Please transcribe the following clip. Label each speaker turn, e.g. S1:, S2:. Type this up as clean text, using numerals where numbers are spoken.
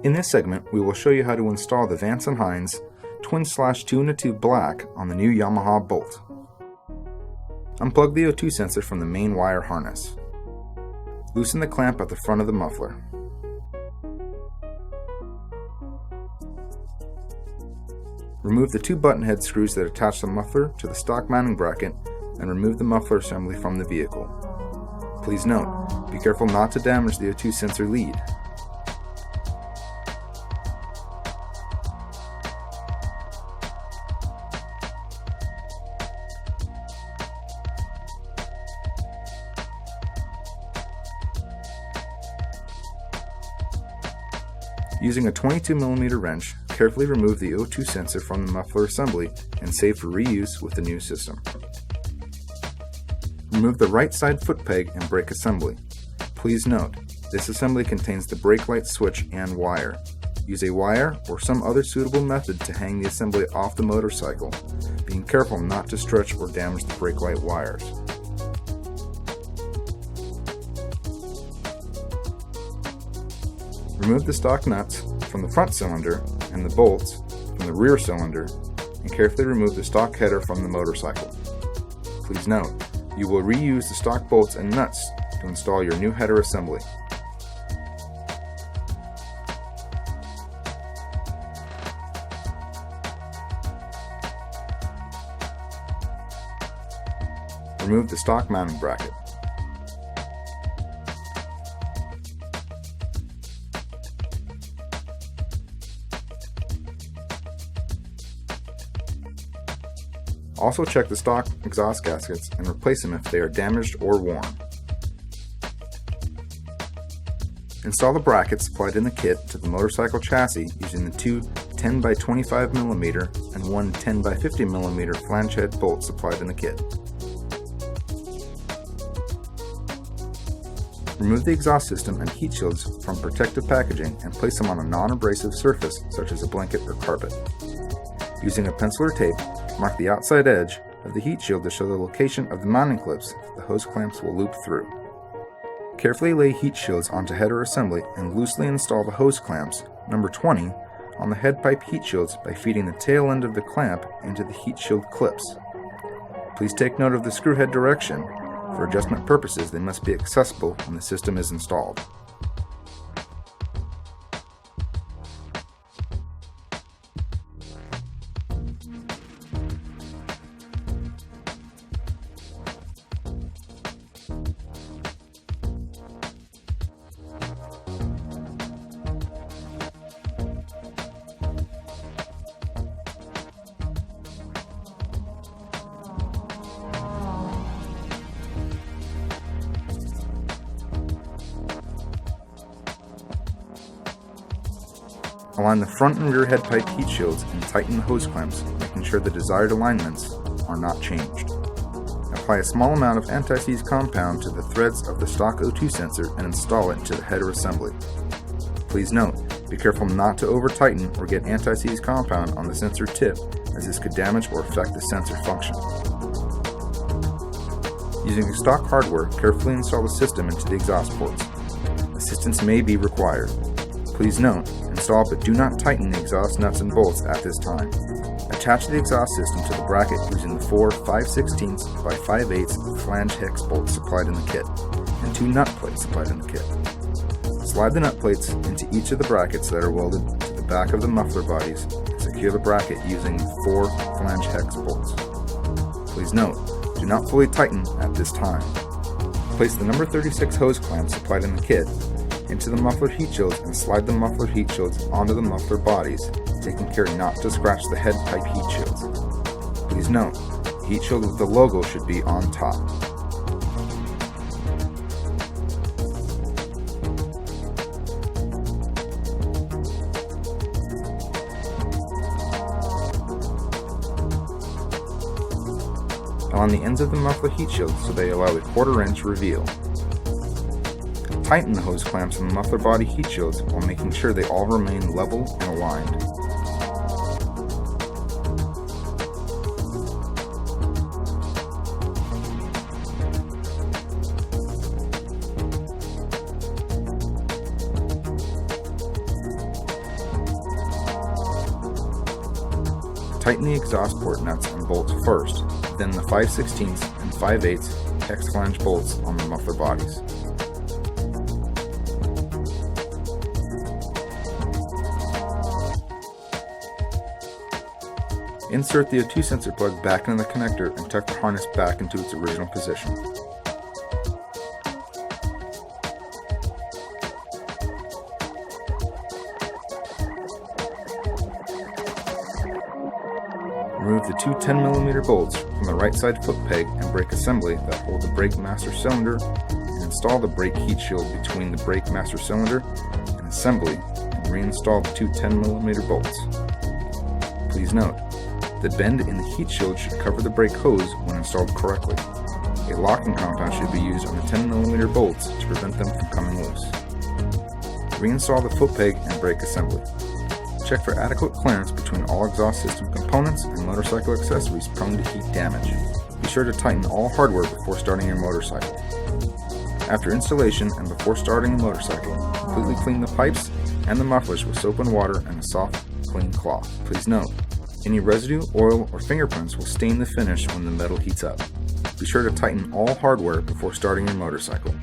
S1: In this segment, we will show you how to install the Vance & Hines Twin/2-in-a-Tube Black on the new Yamaha Bolt. Unplug the O2 sensor from the main wire harness. Loosen the clamp at the front of the muffler. Remove the two button head screws that attach the muffler to the stock mounting bracket and remove the muffler assembly from the vehicle. Please note, be careful not to damage the O2 sensor lead. Using a 22mm wrench, carefully remove the O2 sensor from the muffler assembly and save for reuse with the new system. Remove the right side foot peg and brake assembly. Please note, this assembly contains the brake light switch and wire. Use a wire or some other suitable method to hang the assembly off the motorcycle, being careful not to stretch or damage the brake light wires. Remove the stock nuts from the front cylinder and the bolts from the rear cylinder and carefully remove the stock header from the motorcycle. Please note, you will reuse the stock bolts and nuts to install your new header assembly. Remove the stock mounting bracket. Also check the stock exhaust gaskets and replace them if they are damaged or worn. Install the brackets supplied in the kit to the motorcycle chassis using the two 10x25mm and one 10x50mm flange head bolts supplied in the kit. Remove the exhaust system and heat shields from protective packaging and place them on a non-abrasive surface such as a blanket or carpet. Using a pencil or tape, mark the outside edge of the heat shield to show the location of the mounting clips the hose clamps will loop through. Carefully lay heat shields onto header assembly and loosely install the hose clamps, number 20, on the head pipe heat shields by feeding the tail end of the clamp into the heat shield clips. Please take note of the screw head direction. For adjustment purposes, they must be accessible when the system is installed. Align the front and rear head pipe heat shields and tighten the hose clamps, making sure the desired alignments are not changed. Apply a small amount of anti-seize compound to the threads of the stock O2 sensor and install it into the header assembly. Please note, be careful not to over-tighten or get anti-seize compound on the sensor tip, as this could damage or affect the sensor function. Using the stock hardware, carefully install the system into the exhaust ports. Assistance may be required. Please note, install but do not tighten the exhaust nuts and bolts at this time. Attach the exhaust system to the bracket using the four 5/16 by 5/8 flange hex bolts supplied in the kit, and two nut plates supplied in the kit. Slide the nut plates into each of the brackets that are welded to the back of the muffler bodies and secure the bracket using the four flange hex bolts. Please note, do not fully tighten at this time. Place the number 36 hose clamp supplied in the kit into the muffler heat shields and slide the muffler heat shields onto the muffler bodies, taking care not to scratch the head pipe heat shields. Please note, the heat shield with the logo should be on top. On the ends of the muffler heat shield so they allow a 1/4 inch reveal. Tighten the hose clamps on the muffler body heat shields while making sure they all remain level and aligned. Tighten the exhaust port nuts and bolts first, then the 5/16 and 5/8 hex flange bolts on the muffler bodies. Insert the O2 sensor plug back into the connector and tuck the harness back into its original position. Remove the two 10mm bolts from the right side foot peg and brake assembly that hold the brake master cylinder, and install the brake heat shield between the brake master cylinder and assembly, and reinstall the two 10mm bolts. Please note, the bend in the heat shield should cover the brake hose when installed correctly. A locking compound should be used on the 10mm bolts to prevent them from coming loose. Reinstall the foot peg and brake assembly. Check for adequate clearance between all exhaust system components and motorcycle accessories prone to heat damage. Be sure to tighten all hardware before starting your motorcycle. After installation and before starting the motorcycle, completely clean the pipes and the mufflers with soap and water and a soft, clean cloth. Please note, any residue, oil, or fingerprints will stain the finish when the metal heats up. Be sure to tighten all hardware before starting your motorcycle.